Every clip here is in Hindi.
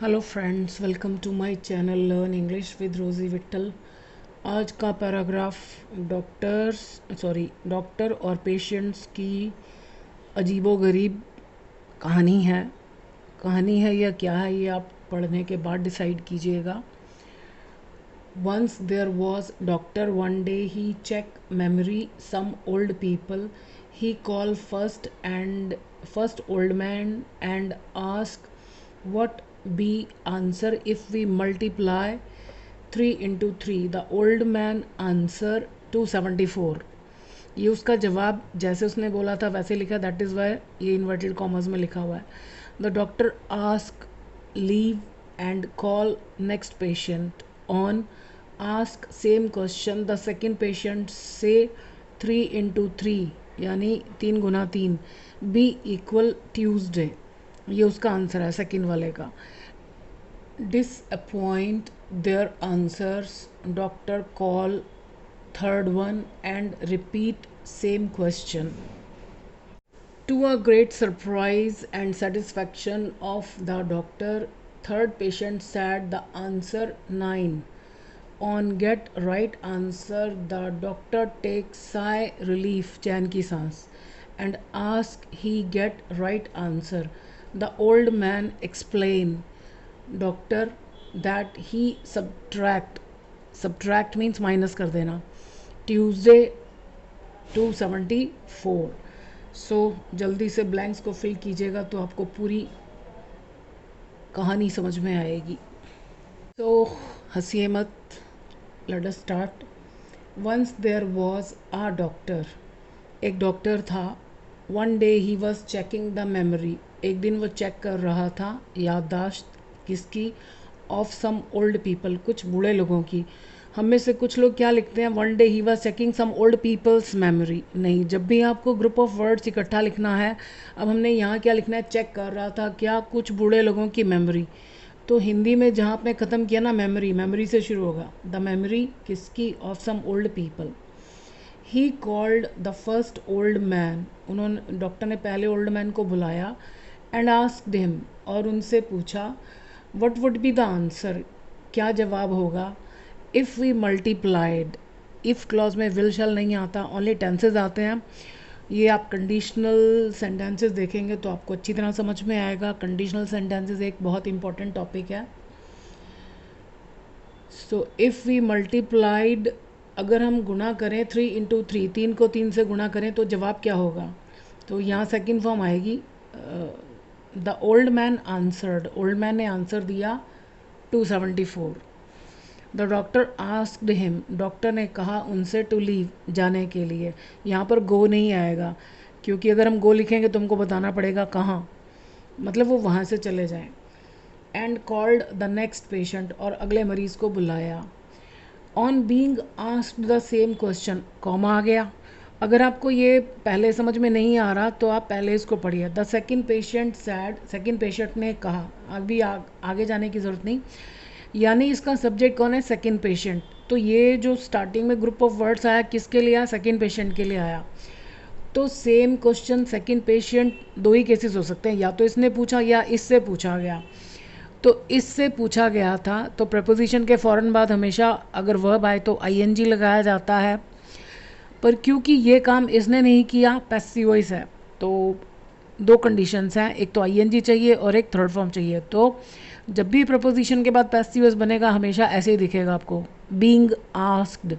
Hello friends, welcome to my channel learn English with Rosy Vittal. आज का पैराग्राफ डॉक्टर और पेशेंट्स की अजीबोगरीब कहानी है या क्या है, ये आप पढ़ने के बाद डिसाइड कीजिएगा। Once there was doctor, one day he check memory some old people. He called first old man and ask what be answer if we multiply 3 into 3. The old man answer 274. ये उसका जवाब जैसे उसने बोला था वैसे लिखा, दैट इज़ वाई ये इन्वर्टेड कॉमर्स में लिखा हुआ है। The doctor ask leave and call next patient on ask same question. The second patient से 3 into 3 यानी 3 गुना 3 बी इक्वल ट्यूसडे। ये उसका आंसर है सेकेंड वाले का। Disappoint their answers, doctor call third one and repeat same question. To a great surprise and satisfaction of the doctor, third patient said the answer 9. On get right answer, the doctor takes sigh relief, चैन की सांस, and ask he get right answer. The old man explain doctor that he subtract means minus कर देना, ट्यूसडे 274। सो जल्दी से ब्लैंक्स को फिल कीजिएगा तो आपको पूरी कहानी समझ में आएगी। तो हंसिए मत, let us start. Once there was a doctor, एक डॉक्टर था। One day he was checking the memory, एक दिन वो चेक कर रहा था याददाश्त किसकी, ऑफ सम ओल्ड पीपल, कुछ बूढ़े लोगों की। हम में से कुछ लोग क्या लिखते हैं, one day he was checking some old people's memory. नहीं, जब भी आपको ग्रुप ऑफ वर्ड्स इकट्ठा लिखना है, अब हमने यहाँ क्या लिखना है, चेक कर रहा था क्या, कुछ बूढ़े लोगों की मेमोरी। तो हिंदी में जहाँ आपने ख़त्म किया ना मेमोरी से शुरू होगा। द मेमोरी किसकी, of some old people. He called the first old man, उन्होंने डॉक्टर ने पहले ओल्ड मैन को बुलाया। एंड आस्क्ड हिम, और उनसे पूछा, what would be the answer, क्या जवाब होगा। If we multiplied, if clause में विल शैल नहीं आता, ओनली टेंसेज आते हैं। ये आप कंडीशनल सेंटेंसेस देखेंगे तो आपको अच्छी तरह समझ में आएगा। कंडीशनल सेंटेंसेस एक बहुत इंपॉर्टेंट टॉपिक है। सो इफ़ वी मल्टीप्लाइड, अगर हम गुना करें 3 into 3, 3 को 3 से गुना करें तो जवाब क्या होगा। तो यहाँ सेकंड फॉर्म आएगी। The old man answered, old man ने आंसर दिया 274। The doctor asked him, doctor ने कहा उनसे, टू लीव, जाने के लिए। यहाँ पर गो नहीं आएगा, क्योंकि अगर हम गो लिखेंगे तो हमको बताना पड़ेगा कहाँ, मतलब वो वहाँ से चले जाएं। And called the next patient, और अगले मरीज़ को बुलाया। On being asked the same question, comma आ गया। अगर आपको ये पहले समझ में नहीं आ रहा तो आप पहले इसको पढ़िए। The second patient sad, second patient ने कहा, अभी आगे जाने की ज़रूरत नहीं, यानी इसका सब्जेक्ट कौन है, सेकेंड पेशेंट। तो ये जो स्टार्टिंग में ग्रुप ऑफ वर्ड्स आया किसके लिए आया, सेकेंड पेशेंट के लिए आया। तो सेम क्वेश्चन सेकेंड पेशेंट, दो ही केसेस हो सकते हैं, या तो इसने पूछा या इससे पूछा गया। तो इससे पूछा गया था तो प्रपोजिशन के फ़ौरन बाद हमेशा अगर वर्ब आए तो आईएनजी लगाया जाता है, पर क्योंकि ये काम इसने नहीं किया, पैसिव वॉइस है, तो दो कंडीशंस हैं, एक तो आईएनजी चाहिए और एक थर्ड फॉर्म चाहिए। तो जब भी प्रपोजिशन के बाद पैसिव वॉइस बनेगा हमेशा ऐसे ही दिखेगा आपको, बीइंग आस्क्ड,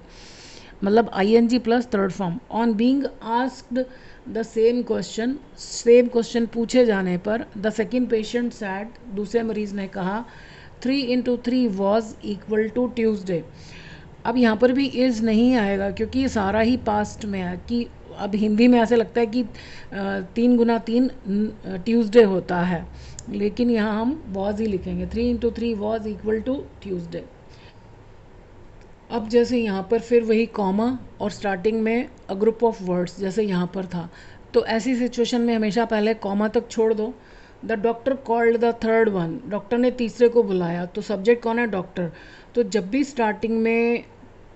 मतलब ING plus third form. On being asked the same question, same question पूछे जाने पर, द सेकेंड पेशेंट सैड, दूसरे मरीज ने कहा, 3 into 3 was equal to Tuesday. अब यहाँ पर भी इज़ नहीं आएगा क्योंकि ये सारा ही पास्ट में है। कि अब हिंदी में ऐसे लगता है कि 3 गुना 3 ट्यूसडे होता है, लेकिन यहाँ हम वॉज ही लिखेंगे, 3 into 3 was equal to Tuesday. अब जैसे यहाँ पर फिर वही कॉमा और स्टार्टिंग में अ ग्रुप ऑफ वर्ड्स जैसे यहाँ पर था, तो ऐसी सिचुएशन में हमेशा पहले कॉमा तक छोड़ दो। The doctor called the third one, doctor ने तीसरे को बुलाया, तो सब्जेक्ट कौन है, डॉक्टर। तो जब भी स्टार्टिंग में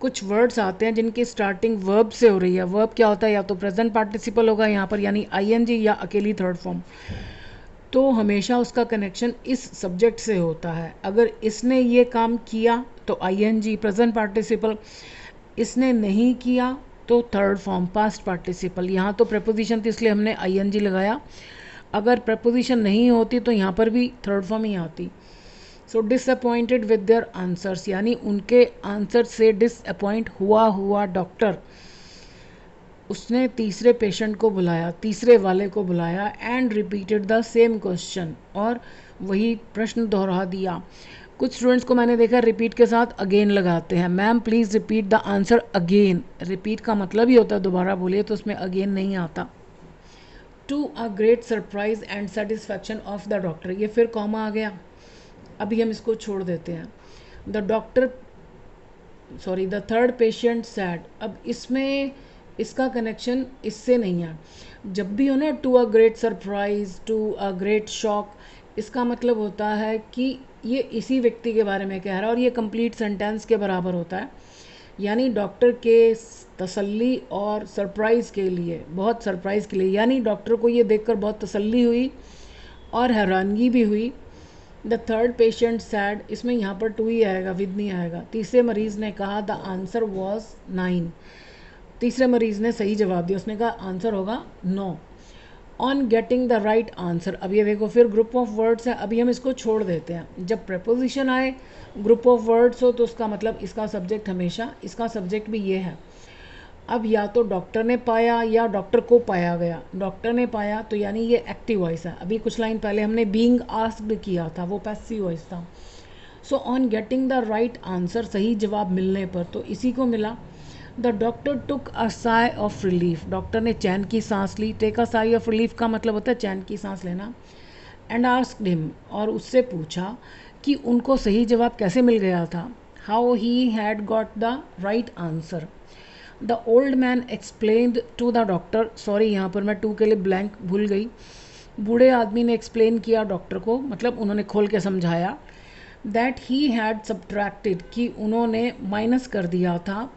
कुछ वर्ड्स आते हैं जिनकी स्टार्टिंग वर्ब से हो रही है, वर्ब क्या होता है, या तो प्रेजेंट पार्टिसिपल होगा यहाँ पर यानी आईएनजी, या अकेली थर्ड फॉर्म। तो हमेशा उसका कनेक्शन इस सब्जेक्ट से होता है। अगर इसने ये काम किया तो आईएनजी प्रेजेंट पार्टिसिपल, इसने नहीं किया तो थर्ड फॉर्म पास्ट पार्टिसिपल। यहाँ तो प्रपोजिशन थी इसलिए हमने आईएनजी लगाया, अगर प्रपोजिशन नहीं होती तो यहाँ पर भी थर्ड फॉर्म ही आती। So disappointed with their answers, यानी उनके आंसर से डिसअपॉइंट हुआ डॉक्टर, उसने तीसरे पेशेंट को बुलाया, तीसरे वाले को बुलाया and repeated the same question, और वही प्रश्न दोहरा दिया। कुछ स्टूडेंट्स को मैंने देखा रिपीट के साथ अगेन लगाते हैं। Ma'am please repeat the answer again, repeat का मतलब ही होता है दोबारा बोलिए, तो उसमें अगेन नहीं आता। To a great surprise and satisfaction of the doctor, ये फिर कॉमा आ गया, अभी हम इसको छोड़ देते हैं। द थर्ड पेशेंट सैड, अब इसमें इसका कनेक्शन इससे नहीं है। जब भी हो ना to a great surprise, to a great shock, इसका मतलब होता है कि ये इसी व्यक्ति के बारे में कह रहा है और ये कंप्लीट सेंटेंस के बराबर होता है। यानी डॉक्टर के तसल्ली और सरप्राइज़ के लिए, बहुत सरप्राइज़ के लिए, यानी डॉक्टर को ये देखकर बहुत तसल्ली हुई और हैरानगी भी हुई। द थर्ड पेशेंट सैड, इसमें यहाँ पर टू ही आएगा, विद नहीं आएगा। तीसरे मरीज़ ने कहा द आंसर वॉज 9, तीसरे मरीज़ ने सही जवाब दिया, उसने कहा आंसर होगा 9। On getting the right answer, अब ये देखो फिर ग्रुप ऑफ वर्ड्स है, अभी हम इसको छोड़ देते हैं। जब प्रपोजिशन आए, ग्रुप ऑफ वर्ड्स हो, तो उसका मतलब इसका सब्जेक्ट हमेशा, इसका सब्जेक्ट भी ये है। अब या तो डॉक्टर ने पाया या डॉक्टर को पाया गया। डॉक्टर ने पाया तो यानी ये एक्टिव वॉइस है। अभी कुछ लाइन पहले हमने बीइंग आस्क्ड किया था, वो पैसिव वॉइस था। So on getting the right answer, सही जवाब मिलने पर, तो इसी को मिला। The doctor took a sigh of relief, doctor ने चैन की सांस ली। Take a sigh of relief का मतलब होता है चैन की सांस लेना। एंड आस्क्ड हिम, और उससे पूछा कि उनको सही जवाब कैसे मिल गया था, how he had got the right answer. The old man explained to the doctor, sorry यहाँ पर मैं टू के लिए ब्लैंक भूल गई। बूढ़े आदमी ने एक्सप्लेन किया डॉक्टर को, मतलब उन्होंने खोल के समझाया। दैट ही हैड सब्ट्रैक्टेड, कि उन्होंने माइनस कर दिया था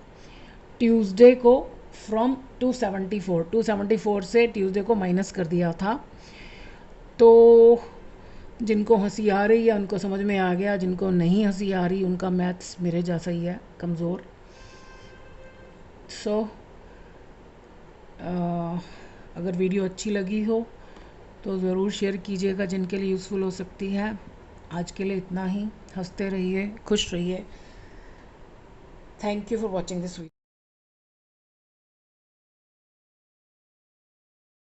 ट्यूसडे को फ्रॉम 274, 274 से ट्यूसडे को माइनस कर दिया था। तो जिनको हंसी आ रही है उनको समझ में आ गया, जिनको नहीं हंसी आ रही उनका मैथ्स मेरे जैसा ही है, कमज़ोर। सो अगर वीडियो अच्छी लगी हो तो ज़रूर शेयर कीजिएगा जिनके लिए यूज़फुल हो सकती है। आज के लिए इतना ही, हंसते रहिए, खुश रहिए। Thank you for watching this video.